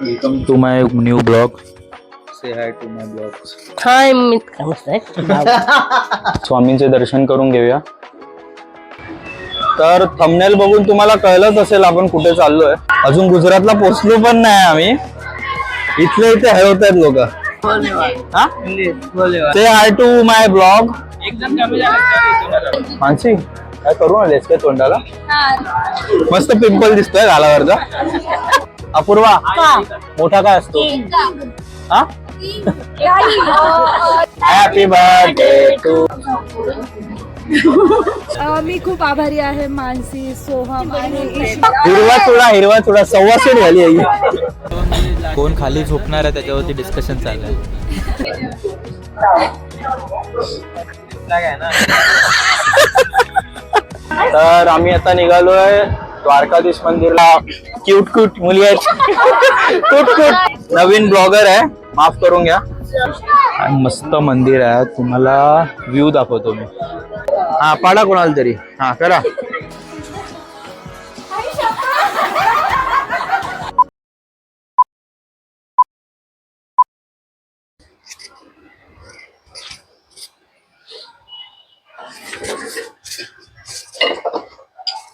Welcome to my new blog. Say hi to my blogs. हाय मित्र स्वामींचे दर्शन करून घेऊया. तर थंबनेल बघून तुम्हाला कळलंच असेल आपण कुठे चाललोय. अजून गुजरातला पोहोचलो पण नाही आम्ही. इथले इथे हरवतायत लोक. से hi to my blog. Mansi काय करून आलेस काय तोंडाला? मस्त पिंपल दिसतोय गालावरचा. अपूर्वा मोठा काय असतो? हा हॅपी बर्थडे टू. मी खूप आभारी आहे मानसी, सोहम आणि हिरवा चुडा सव्वा सेट झाली आई. कोण खाली झोपणार आहे त्याच्यावरती डिस्कशन चाललंय. तर आम्ही आता निघालोय द्वारकाधीश मंदिरला. क्यूट क्यूट मुली आहेत. क्यूट नवीन ब्लॉगर आहे, माफ करून घ्या. आणि मस्त मंदिर आहे, तुम्हाला व्ह्यू दाखवतो मी. हा पाडा कोणाला तरी. हा करा.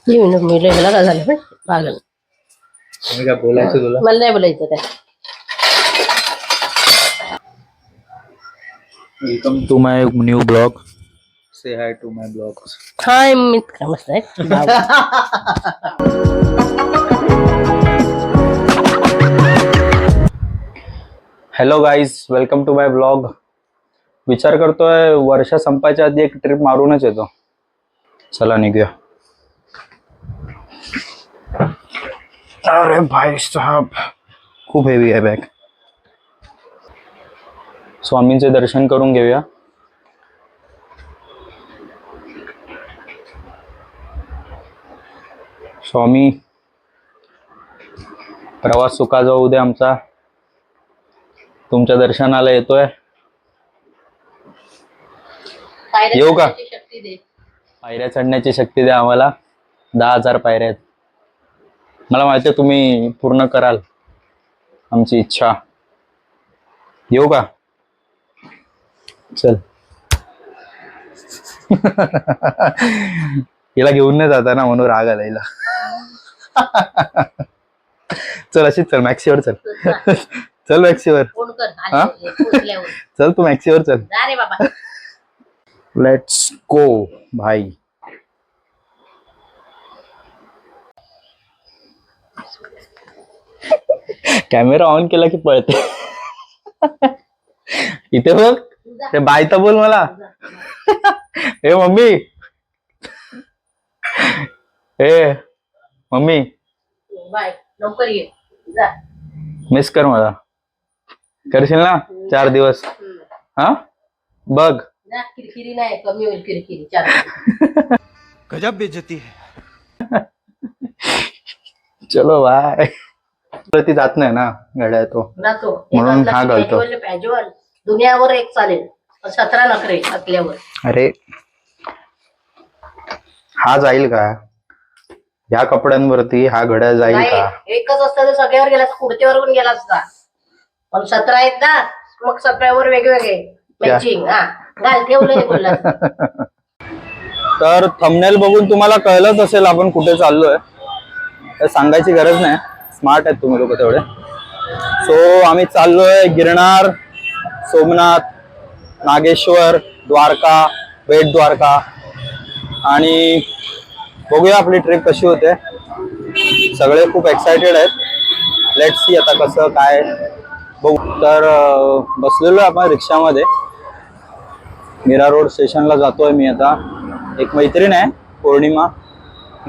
मला काय झालं पण पागल. काय बोलायचं तुला? मला नाही बोलायचं काय. Welcome to my new blog. Say hi to my blogs. Hi मित्र मस्त आहे. Hello guys, welcome to my blog. विचार करतोय वर्ष संपायच्या आधी एक ट्रिप मारूनच येतो. चला निघूया. अरे भाई साहब, खूप हेवी आहे बॅग. स्वामींचे दर्शन करून घेऊया. स्वामी, प्रवास सुखा जाऊ दे आमचा. तुमच्या दर्शनाला येतोय. येऊ का? पायऱ्या चढण्याची शक्ती द्या आम्हाला. 10,000 पायऱ्या आहेत. मला माहिती आहे तुम्ही पूर्ण कराल आमची इच्छा. येऊ का? चल. हिला घेऊन नाही जाता ना म्हणून राग आला हिला. चल अशीच चल, मॅक्सीवर चल. चल मॅक्सीवर. चल तू मॅक्सीवर चल. लेट्स गो भाई. कॅमेरा ऑन केला की पळते. इथे बघ, ते बाय तर बोल मला. ए मम्मी, ए मम्मी, लवकर ये. मिस कर मला. करशील ना 4 दिवस? हा बघ. किरकिरी नाही, कमी होईल किरकिरी. 4 गजब बेइज्जती है. चलो बाय. ती जात नाही ना गाड्या तो म्हणून हा घालतो. पॅज्युअल दुनियावर एक चालेल, 17 नखरे असल्यावर. अरे हा जाईल का या कपड्यांवरती? हा घड्या जाईल का? एकच असतं तर सगळ्यावर गेला, कुर्तीवर पण गेला असता. पण 17 आहेत ना, मग 17वर वेगवेगळे मॅचिंग. हा घाल, ठेवलं बोलला. तर थंबनेल बघून तुम्हाला कळलंच असेल आपण कुठे चाललोय. सांगायची गरज नाही, स्मार्ट आहेत तुम्ही लोक तेवढे. सो आम्ही चाललोय गिरनार, सोमनाथ, नागेश्वर, द्वारका, बेट द्वारका. आणि बघूया आपली ट्रिप कशी होते. सगळे खूप एक्साइटेड आहेत. लेट्स सी आता कसं काय बघू. तर बसलेलो आपण रिक्षामध्ये. मीरा रोड स्टेशनला जातोय मी आता. एक मैत्रीण आहे पौर्णिमा,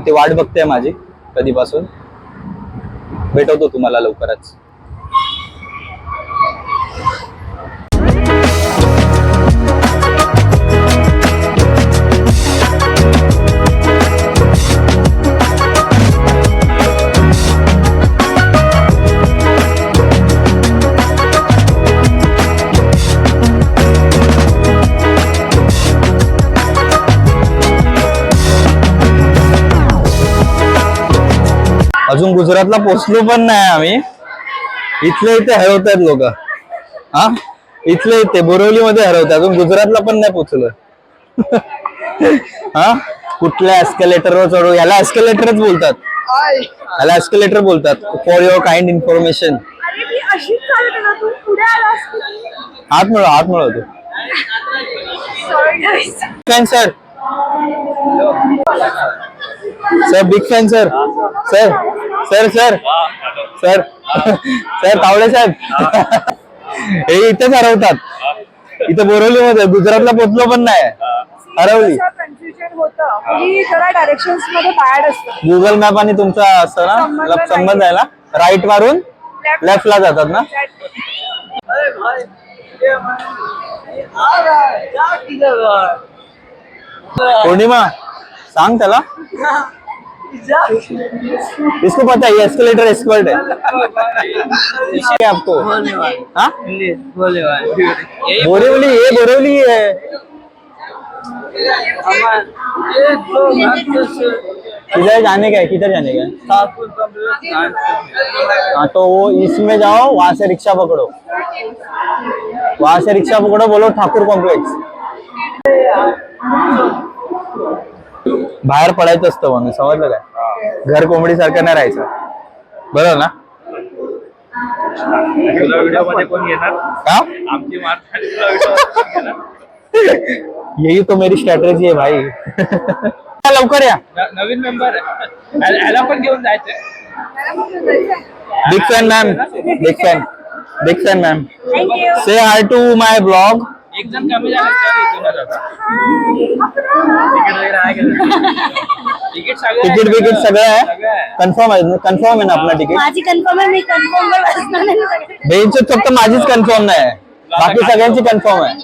ती वाट बघते माझी कधीपासून. भेटवतो तुम्हाला लवकरच. अजून गुजरातला पोहोचलो पण नाही आम्ही. इथले इथे हरवतात लोक. हा इथले इथे बोरिवलीमध्ये हरवतात, अजून गुजरातला पण नाही पोचलोय. हा कुठल्या एस्केलेटरवर चढू, याला एस्केलेटरच बोलतात, याला एस्केलेटर बोलतात. For your kind information. हात मिळवतो fan sir. Sir big fan sir. Sir sir sir sir sir Tawde साहेब. हे इथेच हरवतात, इथं बोरिवलीमध्ये. गुजरातला पोचलो पण नाही, हरवली. गुगल मॅप आणि तुमचा असतं ना संबंध आहे ना. राईट मारून लेफ्ट ला जातात ना. पूर्णिमा सांग त्याला, इसको पता है ये एस्केलेटर एक्सपर्ट है. क्या आपको हाँ बोरिवली, ये बोरिवली है. किधर जाने का है, किधर जाने का है. हाँ तो वो इसमें जाओ, वहां से रिक्शा पकड़ो, वहां से रिक्शा पकड़ो, बोलो ठाकुर कॉम्प्लेक्स. बाहेर पडायचं असतं म्हणून, समजलं काय. घर कोंबडी सारखं नाही राहायचं, बरोबर ना. का यही तो मेरी स्ट्रॅटेजी आहे भाई. लवकर या, नवीन मेंबर ह्याला पण घेऊन जायचंय. Big fan ma'am, big fan, big fan ma'am. Say hi to my blog. एक जण कमी झालं तर इथूनच आता. तिकीट बिकीट सगळं आहे. कन्फर्म आहे, कन्फर्म आहे ना आपला तिकीट. माझी कन्फर्म आहे, मी कन्फर्म बेंच फक्त माझीच कन्फर्म नाही, बाकी सगळ्यांची कन्फर्म आहे.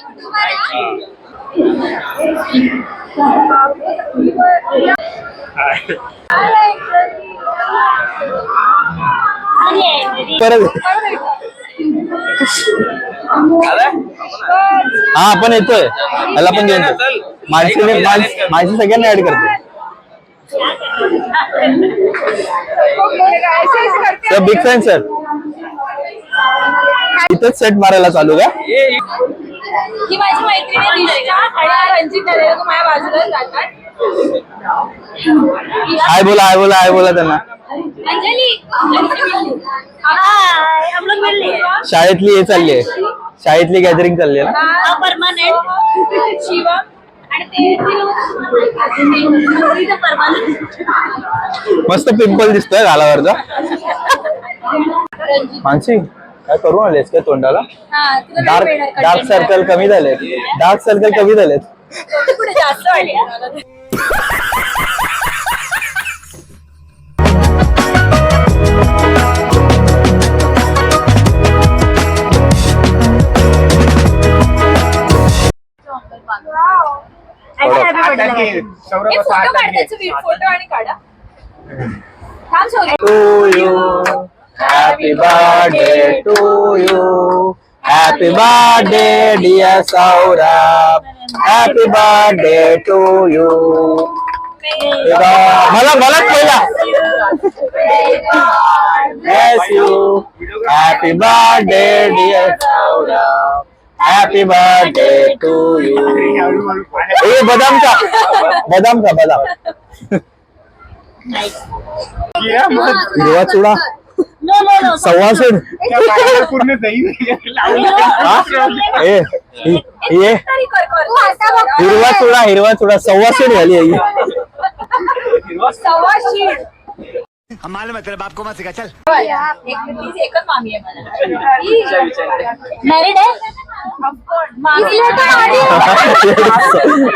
परत हा आपण येतोय, याला पण घेऊन माझी सगळ्यांना ऍड करतो. Big fan sir. इथंच सेट मारायला चालू का. ही माझी मैत्रिणी दिशा आणि रंजित नरेला माझ्या बाजूला जातात. हाय बोला, हाय बोला, हाय बोला त्यांना. अंजली हाय, हम लोग मिल लिए. शाळेतली हे चालली आहे, शाळेतली गॅदरिंग चालली आहे ना. परमानेंट शिवम आणि ते परमानेंट. मस्त पिंपल दिसतोय गालावरचा. मानसी काय करून आलेस काय तोंडाला. डार्क सर्कल कमी झालेत, डार्क सर्कल कमी झालेत. पुढे जास्त वाढले. फोटो काढण्याचं, फोटो आणि काढा. To you happy birthday to you, happy birthday dear Saurabh, happy birthday to you. मला पहिला bless you, happy birthday dear Saurabh, happy birthday to you. ए बदाम का बदाम. हिरवा चुडा सव्वाशे. पूर्ण दही हिरवा चुडा सव्वाशे झाली आहे. हम मालूम है तेरे बाप को मत सिखा. चल एकच मामी आहे मला. मॅरिड आहे.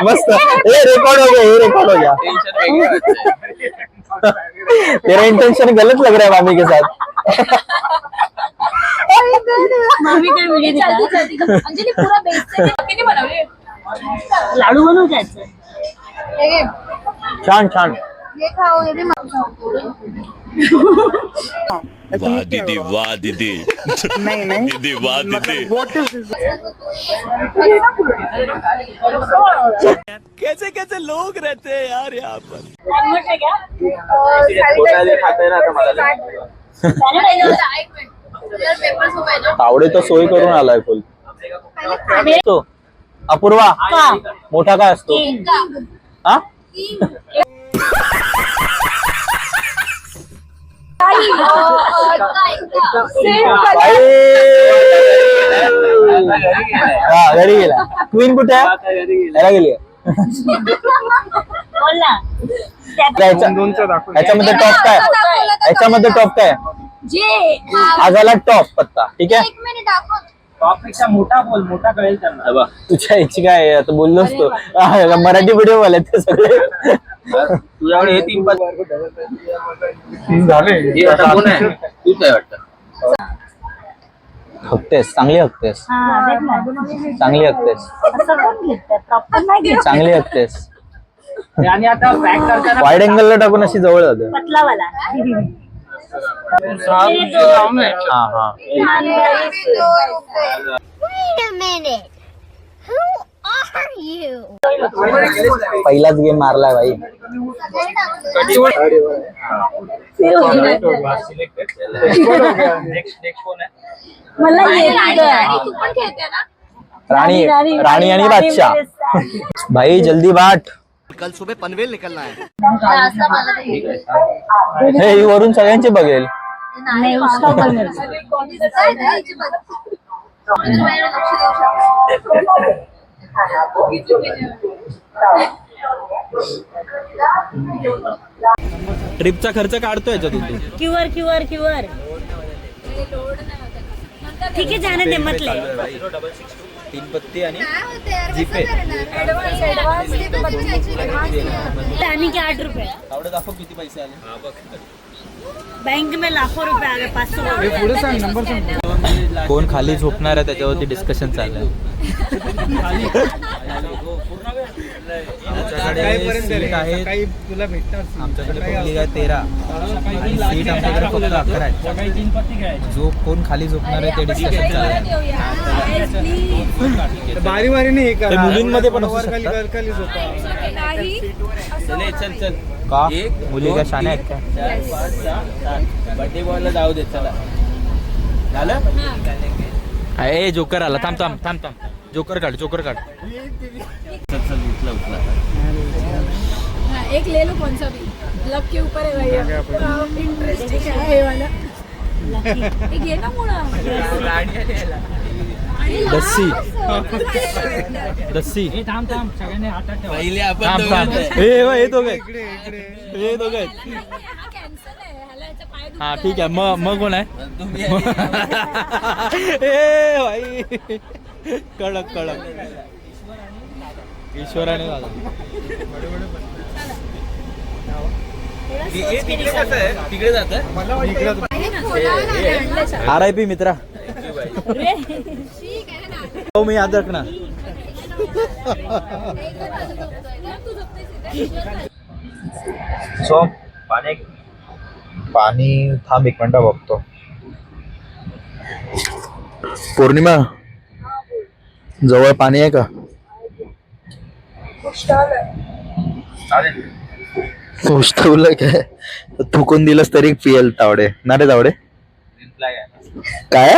मस्त. ये रिकॉर्ड हो गया. तेरा इंटेंशन गलत लग रहा है मामी के साथ. मामी काय वीडियो चलती अंजली पूरा बेस किती बनवले. लाडू बनवू त्याचं. छान छान. ये खाओ, ये भी मत खाओ. वाह दीदी, वाह दीदी. नहीं दीदी वाह दीदी. कैसे कैसे लोग रहते हैं यार यहाँ पर. आंबट आहे क्या. तावडे तर सोय करून आलाय फुल. तो अपूर्वा मोठा काय असतो हा? हा घरी गेला. क्वीन कुठे आहे? याला गेली. याच्यामध्ये टॉप काय? याच्यामध्ये टॉप काय? हा झाला टॉप पत्ता. ठीक आहे. टॉपपेक्षा मोठा बोल, मोठा कळेल त्यांना. तुझ्या इच्छा काय आहे? आता बोललोच तो. मराठी व्हिडिओ वाले ते सगळे. तुझ्याकडे हे 3 झाले. कोण आहे? तूच आहे वाटतं. हकतेस, चांगली हकतेस, चांगली हकतेस, चांगली हकतेस. आणि आता पॅक करताना वाईड अँगल ला टाकून अशी जवळ जाते. हा हा. पहिलाच गेम मारलाय भाई. राणी राणी आणि बादशाह. भाई जल्दी बाट. कल सुबह पनवेल निकलना है. हे वरून सगळ्यांचे बघेल. ट्रिपचा खर्च काढतोय याच्यातून तू. क्यूआर क्यूआर क्यूआर ठीक आहे जाने दे म्हटलंय. 3 पत्ती आणि जीपे. आणि की 8 रुपये. आवडे दाखव किती पैसे आले. बैंक में लाखों रुपये आले. 500. कोण खाली झोपणार आहे त्याच्यावरती डिस्कशन चाललंय. आमच्याकडे सीट आहेत. आमच्याकडे पब्लिक आहे 13 आणि सीट आमच्याकडे फक्त 11 आहेत. जो कोण खाली झोपणार आहे ते डिस्कशन चाललंय. बारी बारीने हे करा. मुलींमध्ये पण असू खाली शकतात. खाली झोपा. चल चल का मुली का शाने आहेत का? बर्थडे बॉयला जाऊ दे. चला झालं. ए जोकर आला. थांब थांब थांब थांब. जोकर काढ जोकर काढ. एक ले लो कौन सा भी. लक के ऊपर है भैया. इंटरेस्टिंग है ये वाला. एक ये ना मुड़ा. दस्सी दस्सी. थांब थांब सगळ्यांनी हातात ठेवा. थांब थांब. हे दोघे हे दोघे. हा ठीक आहे. मग कोण आहे? ए भाई कडक कडक. ईश्वराने झाला. तिकडे जात RIP मित्रा. हो मी याद रखना. सो पाणी थांब 1 मिनिट बघतो. पौर्णिमा जवळ पाणी आहे का? पोस्टवलं काय थुकून दिलंस तरी पियल तावडे ना रे. तावडे काय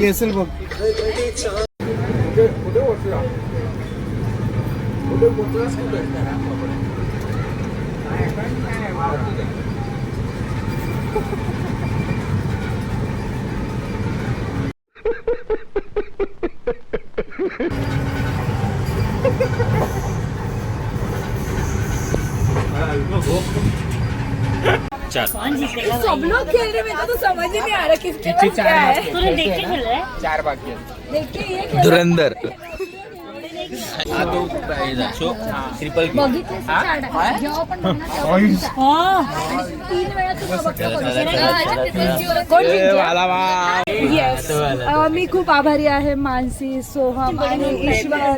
असेल बघ. सब लोग खेल रहे. मेरे को तो समझ ही नहीं आ रहा किसके पास क्या है. तूने देख के खेल रहा है. 4 बाकी. देखिए ये धुरंधर. हा तो शो ट्रिपल बघितले जेव्हा पण बघणार तेव्हा आणि 3 वेळा तू बघतो कोण जिंकलं? येस मी खूप आभारी आहे मानसी, सोहम आणि ईश्वर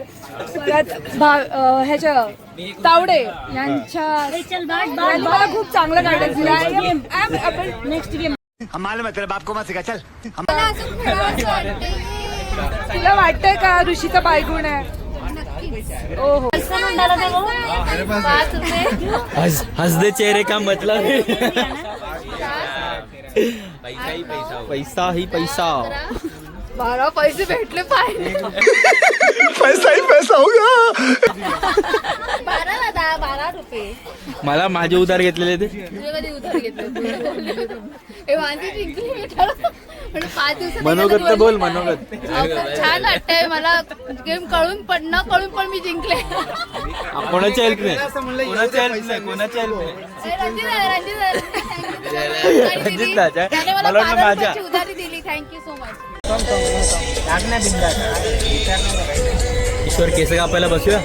परत ह्याच्या तावडे यांच्या मला खूप चांगलं गायडन्स दिलं. आपण नेक्स्ट गेम हम मालूम है तेरे बाप को मत सिखा चल हम मला असं खेळावंसं वाटतंय. तुला वाटतंय का ऋषीचा बायगुण आहे? ओ हो हंसदे चेहरे का मतलब पैसा ही पैसा 12 पैसे भेटले पाहिजे. पैसा ही पैसा होगा 12 रुपये मला माझे उधार घेतलेले ते तुझे कधी उधार घेतलं? हे माझी जिंकली मी ठरवलं. पण 5 दिवसात मनोगत तर बोल मनोगत छान वाटतंय मला. गेम कळून पण मी जिंकले. कोणाच्या हेल्प नाही कोणाच्या हेल्प नाही कोणाच्या हेल्प नाही रंजित दादा, त्याने मला वाटलं 12 माझ्या. रुपयाची उधारी दिली. Thank you so much. ईश्वर केस कापायला बसूया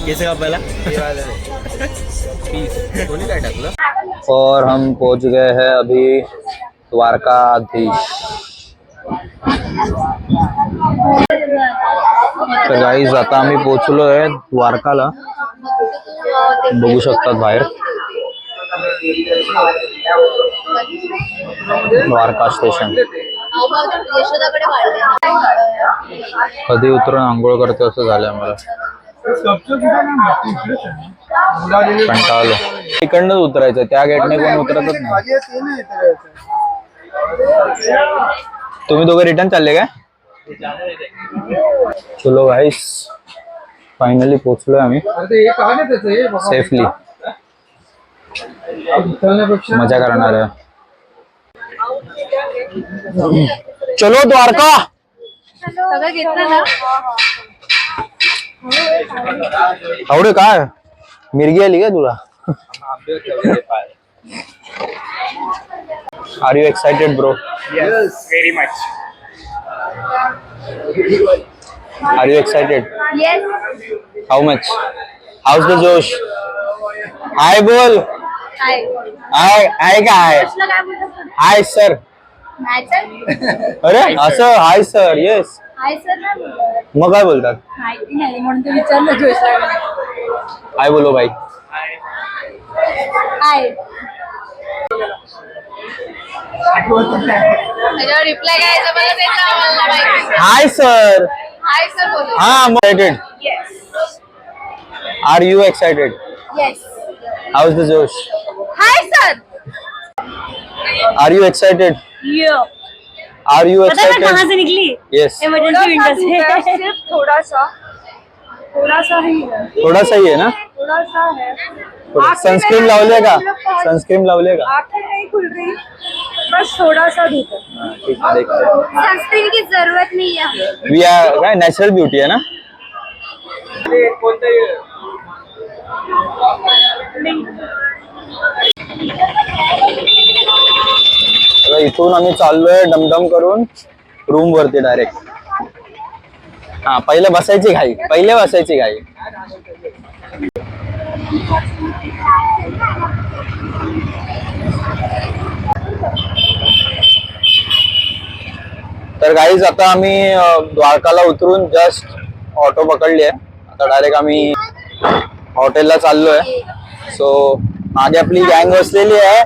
केस कापायला कोणी काय टाकलं और हम पहुंच गए हैं अभी द्वारकाधीश. तर गाईज आता आम्ही पोहोचलोय द्वारकाला. बघू शकतात बाहेर द्वारका स्टेशन. यशोदाकडे वाढले. कधी उतरून आंघोळ करते असं झालंय मला. कंटाळलो. इकडनंच उतरायचं, त्या गेटने कोण उतरतच नाही. तुम्ही दोघं रिटर्न चालले काय? चलो गाईस फायनली पोहोचलोय आम्ही सेफली. मजा करणार आहे. चलो द्वारका. सगळं घेतलं ना? आवडे काय मिरगी आली काय तुला? Are you excited bro? Very much. Are you excited? Yes. How much? How's the जोश? हाय बोल. हाय हाय काय? काय बोलतो? Hi sir. नाही सर. अरे असं hi sir. Yes. Hi sir नाही बोलत. मग काय बोलतात? माहिती नाही म्हणून ते विचारलं जोशला. हाय बोलो भाई. हाय. त्याच्यावर रिप्लाय करायचा मला त्याचं आम्हाला माहिती. Hi sir. हाय सर बोलू. हा excited. Yes. Are you excited? Yes. How's the जोश? Hi sir. Are you excited? Are you excited? निकली यस. इमरजेंसी विंडो से सिर्फ थोड़ा सा ही है. थोड़ा सही है ना? थोड़ा है. सनस्क्रीन लावले का? सनस्क्रीन लावले का? आंखें नहीं खुल रही, बस थोड़ा सा धूप है. ठीक है, देखते हैं. सनस्क्रीन की जरूरत नहीं है. वी आर काय नॅचरल ब्युटी आहे ना? आता इथून आम्ही चाललोय डमडम करून रूम वरती डायरेक्ट. हा पहिले बसायची घाई. तर गाईज आता आम्ही द्वारकाला उतरून जस्ट ऑटो पकडली आहे. आता डायरेक्ट आम्ही हॉटेलला चाललोय. सो मागे आपली गँग बसलेली आहे.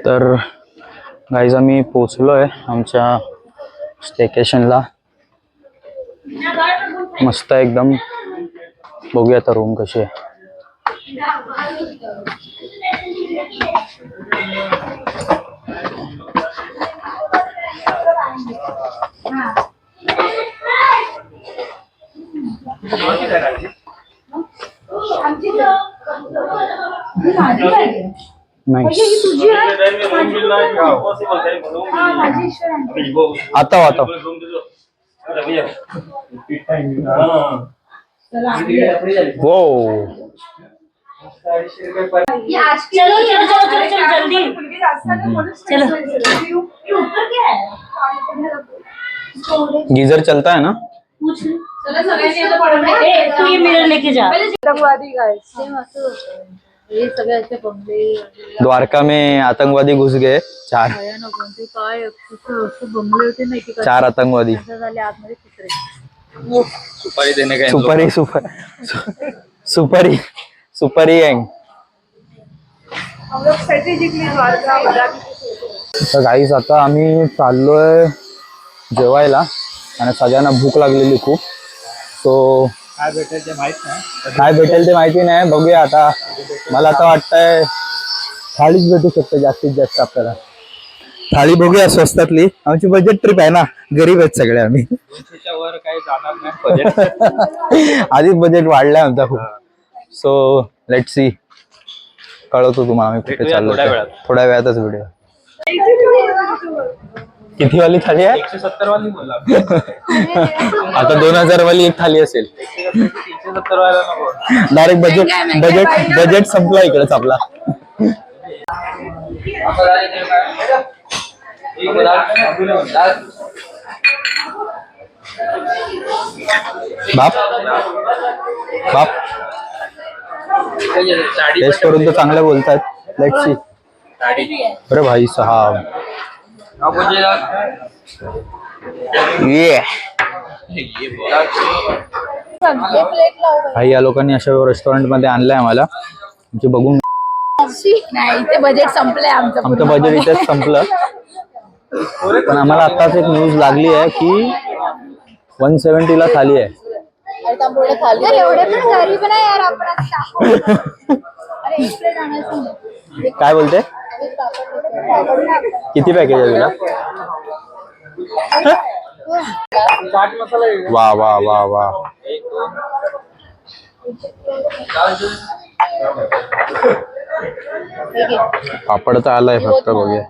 तर गाईज आम्ही पोचलोय आमच्या स्टेकेशनला. मस्त एकदम. बघूया आता रूम कशी आहे. नाईस. आता वो चलो चलो चलो चलो चलो जल्दी गीजर चलता है ना? तू ये मिरर लेके जा आतंकवादी गाइस हे सगळे असे बंगले द्वारका में आतंकवादी घुस गए 4 बंगले होते नाही की 4 आतंकवादी. झाले आतमध्ये कुत्रे. सुपारी देने का सुपारी गँग. हम लोग स्ट्रॅटेजिकली द्वारका तर गाईस आता आम्ही चाललोय जेवायला आणि सगळ्यांना भूक लागलेली खूप. सो काय भेटेल ते माहित नाही. काय भेटेल ते माहिती नाही, बघूया आता. मला आता वाटतंय थाळीच भेटू शकते जास्तीत जास्त आपल्याला. थाळी बघूया स्वस्तातली. आमची बजेट ट्रिप आहे ना, गरीब आहेत सगळे आम्ही. 200च्या वर काही जाणार नाही बजेट. आधीच बजेट वाढलाय आमचा खूप. सो लेट्स सी, कळवतो तुम्हाला आम्ही कुठे भेटूया चाललो थोड्या ते. वेळात. थोड्या वेळातच व्हिडिओ. किती वाली थाळी आहे? 170 वाली बोला. आता 2000 वाली एक थाळी असेल. 370 वाला नको. डायरेक्ट बजेट संपला इकडेच आपला. बाप टेस्ट करून तर चांगलं बोलतात. Let's see. अरे भाई साहब, ये भाई या लोकांनी अशा रेस्टॉरंट मध्ये आणलंय आम्हाला. म्हणजे बघून नाही इथे बजेट संपलंय आमचं बजेट इथेच संपलं. पण आम्हाला आताच एक न्यूज लागली आहे की 170 ला थाली आहे. एवढे पण गरीब नाही यार आपण. अरे एक प्लेट आणायचं नाही. काय बोलते? किती पॅकेज आहे तुला? वा वा वा वा. पापड तर आलाय फक्त, बघूया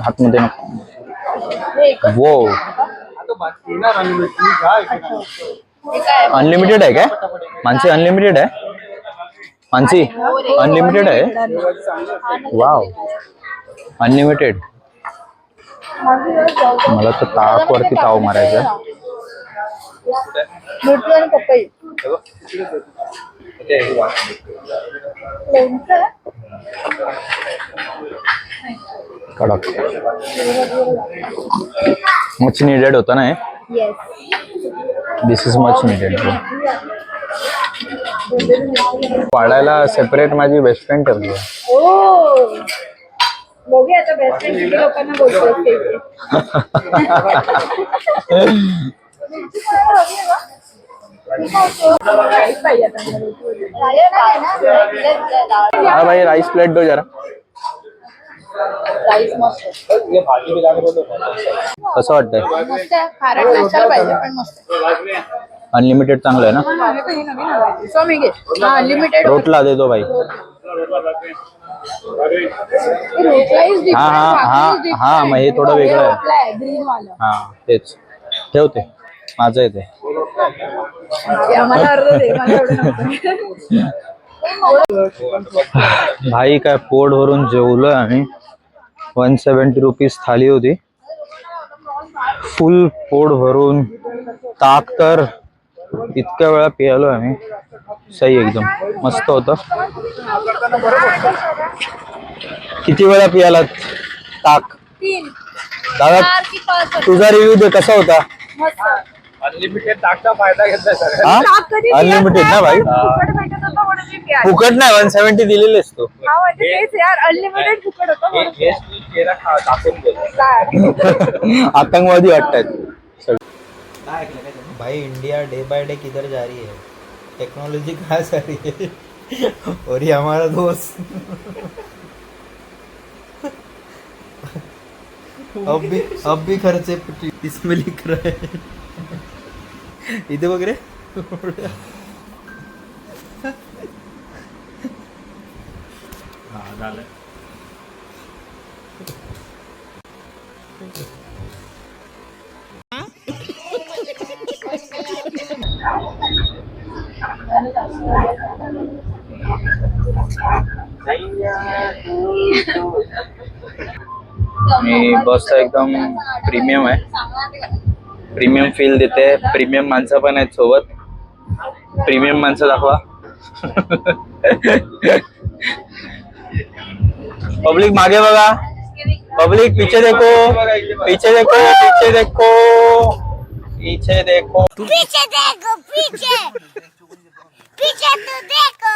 हातमध्ये नको. वो अनलिमिटेड आहे काय? मानसी अनलिमिटेड आहे? मानसी अनलिमिटेड आहे? Wow, unlimited. मला तर ताकवरती ताव मारायचा. पपई कडक. मच निडेड होता ना हे. दिस इज मच निडेड. वाढायला सेपरेट माझी बेस्ट फ्रेंड ठेवली. बघूया आता बेस्ट फ्रेंड लोकांना बोलतोय. हाँ भाई राइस प्लेट दो जरा. कसं वाटतंय? अनलिमिटेड चांगलं आहे ना? अनलिमिटेड रोटला दे दो भाई. हाँ हाँ हाँ हाँ, मग हे थोडं वेगळं आहे. ग्रीन वाला हा तेच ठेवते. माझं आहे ते. आम्हाला अर्ध दे, मला एवढं नको. भाई काय पोट भरून जेवलोय आम्ही. 170 रुपीज थाली होती. फुल पोट भरून. ताक तर इतक्या वेळा पियालो आम्ही. सही एकदम मस्त होतं. किती वेळा पियालात ताक? 3 दादा 4 की 5 तुझा रिव्ह्यू दे, कसा होता? मस्त. अनलिमिटेड ताकचा फायदा घेतलाय सगळ्यांनी. हा ताक कधी पियत अनलिमिटेड ना भाई? नाही. फुकट भेटत होतं म्हणून मी प्यायले. फुकट नाही, 170 दिलेलेस तो. हा म्हणजे तेच यार, अनलिमिटेड फुकट होतं म्हणून. चेहरा टाकून बोल. आतंकवादी वाटतात. भाई इंडिया डे बाय डे किधर जा रही है, टेक्नोलॉजी कहाँ जा रही है, और ये हमारा दोस्त अब भी खर्चे इसमें लिख रहा है. इथे बघ रे. हा झालं. आणि बस एकदम प्रीमियम आहे, प्रीमियम फील देते. प्रीमियम माणसं पण आहेत सोबत. प्रीमियम माणसं दाखवा. पब्लिक मागे बघा, पब्लिक पीछे देखो, पीछे देखो, पीछे देखो, पीछे देखो, पीछे देखो, पीछे पीछे तो देखो.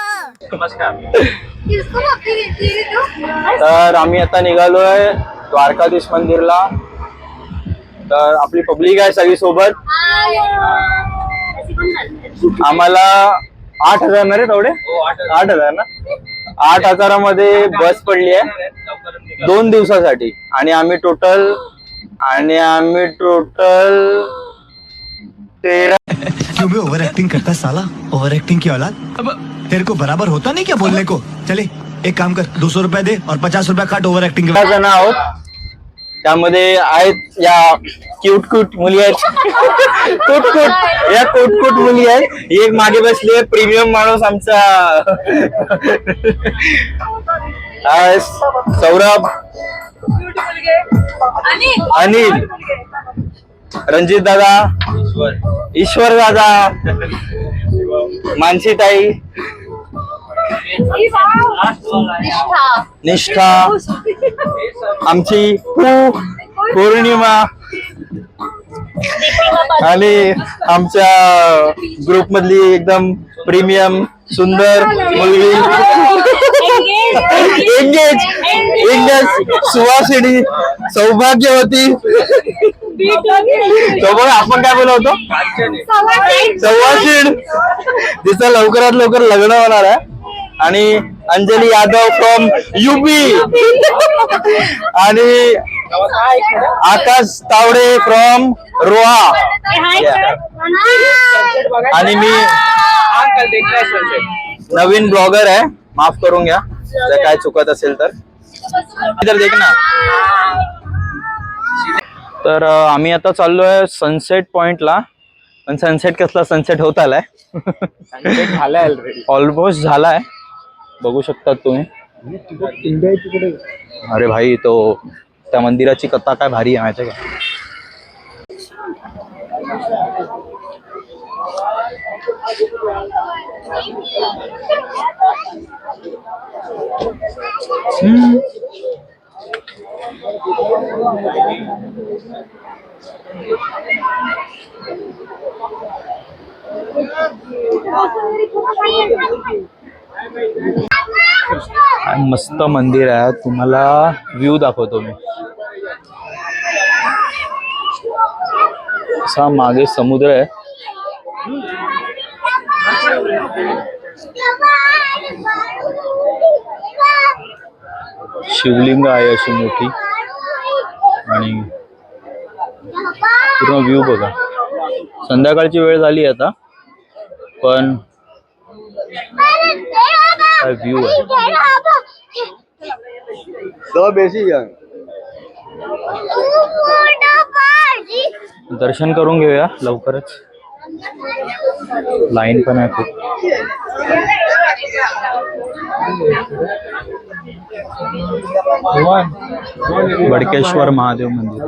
तर आम्ही आता निघालोय द्वारकाधीश मंदिरला. तर आपली पब्लिक आहे सगळी सोबत. आम्हाला 8,000 ना रे तेवढे, 8,000 ना, 8,000मध्ये बस पडली आहे 2 दिवसासाठी. आणि आम्ही टोटल 13. क्यों भी ओवर एक्टिंग करता है साला, ओवर एक्टिंग की औलाद. अब तेरे को बराबर होता नहीं क्या बोलने को. चले एक काम कर, 200 रुपए दे और 50 रुपए काट ओवर एक्टिंग के. जण आहोत, त्यामध्ये आहेत या क्यूट मुली आहेत. क्यूट मुली आहेत. एक मागे बसली आहे प्रीमियम माणूस आमचा सौरभ, अनिल, रणजित दादा, ईश्वर दादा, मानसी ताई, निष्ठा, आमची पौर्णिमा आणि आमच्या ग्रुप मधली एकदम प्रीमियम सुंदर मुलगी एंगेज सुवासिनी सौभाग्यवती. तो बघ आपण काय बोलवतो, सव्वाशीण. तिचं लवकरात लवकर लग्न होणार आहे. आणि अंजली यादव फ्रॉम युपी आणि आकाश तावडे फ्रॉम रोहा. आणि मी नवीन ब्लॉगर आहे, माफ करून घ्या जर काय चुकत असेल तर. इधर देख ना. तर आम्ही आता चाललोय सनसेट पॉइंटला. पण सनसेट कसला सनसेट होत आलाय, झालाय ऑलरेडी. ऑलमोस्ट झालाय, बघू शकतात तुम्ही. अरे भाई, तो त्या मंदिराची कथा काय भारी आहे माहिती का. मस्त मंदिर आहे. तुम्हाला व्ह्यू दाखवतो मी. असा मागे समुद्र आहे. शिवलिंग आहे अशी मोठी. आणि पूर्ण व्ह्यू बघा. संध्याकाळची वेळ झाली आता, पण काय व्ह्यू आहे. दर्शन करून घेऊया लवकरच. लाईन पण आहे खूप. बडकेश्वर महादेव मंदिर.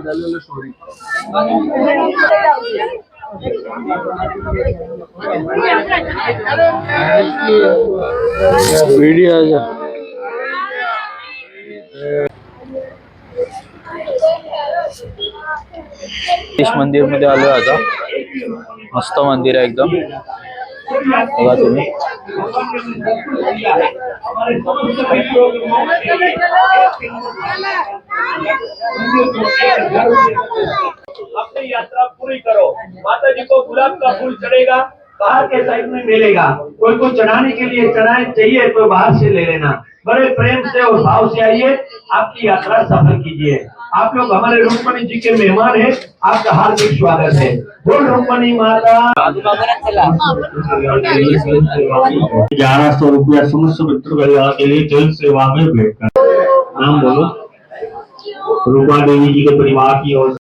मंदिर मध्ये आलोय आता. मस्त मंदिर आहे एकदम, बघा तुम्ही. अपनी यात्रा पूरी करो. माता जी को गुलाब का फूल चढ़ेगा, बाहर के साइड में मिलेगा. कोई को चढ़ाने के लिए चढ़ाए चाहिए तो बाहर से ले लेना. बड़े प्रेम से और भाव से आइए, आपकी यात्रा सफल कीजिए. आप लोग हमारे रुक्मणी जी के मेहमान हैं, आपका हार्दिक स्वागत है. बोल रुक्मणी माता. 1100 रुपया समस्त मित्र परिवार के लिए जल सेवा में भेंट कर. नाम बोलो. रूपा देवी जी के परिवार की ओर से.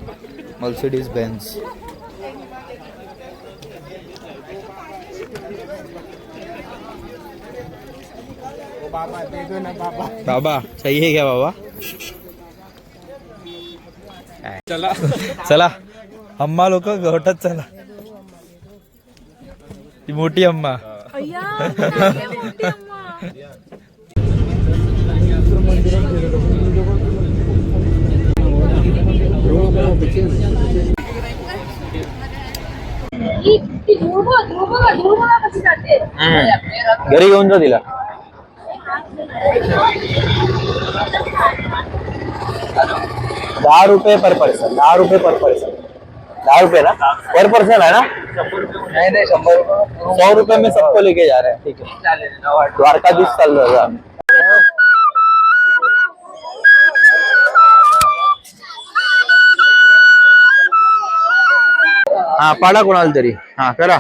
मर्सिडीज बेंज. बाबा चाहिए क्या बाबा? चला चला अम्मा लोक गवटात चला. ती मोठी अम्मा. अय्या, नाहीये मोठी अम्मा. घरी घेऊन जा तिला. 10 रुपये पर पर्सन. 10 रुपये पर पर्सन. 10 रुपये ना पर पर्सन है ना? नहीं 100 रुपये में सबको लेके जा रहे हैं. ठीक है. द्वारकाधीश चल रहे हैं. हा पाडा कोणाला तरी. हा करा.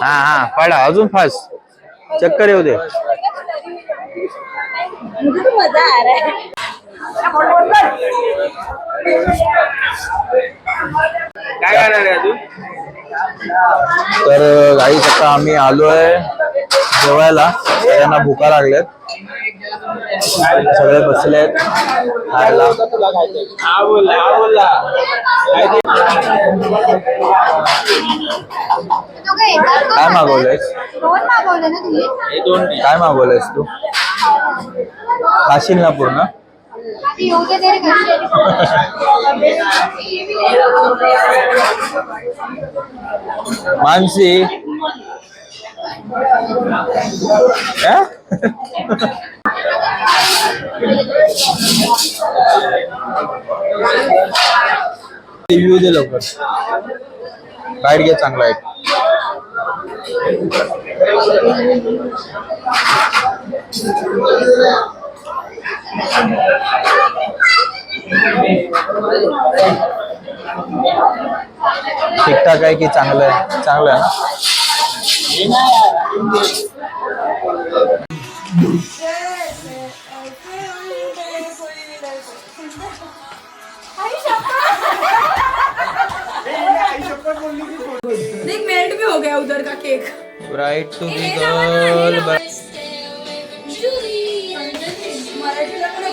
हा हा पाडा अजून फास्ट. चक्कर येऊ दे. मजा आ रहा है. काय करणार आहे अजून? तर गाईस आता आम्ही आलोय जेवायला. सगळ्यांना भुका लागल्यात. सगळे बसलेत खायला. काय मागवलंयस? काय मागवलंयस तू? खाशील ना पूर्ण? मानसी रिव्ह्यू दे लवकर. बाहेर घे चांगला आहे. ठीकठाक आहे की चांगलं आहे? चांगलं आहे ना. देख मेल्ट भी हो गया उधर का cake. Right to be girl. मराठीला पण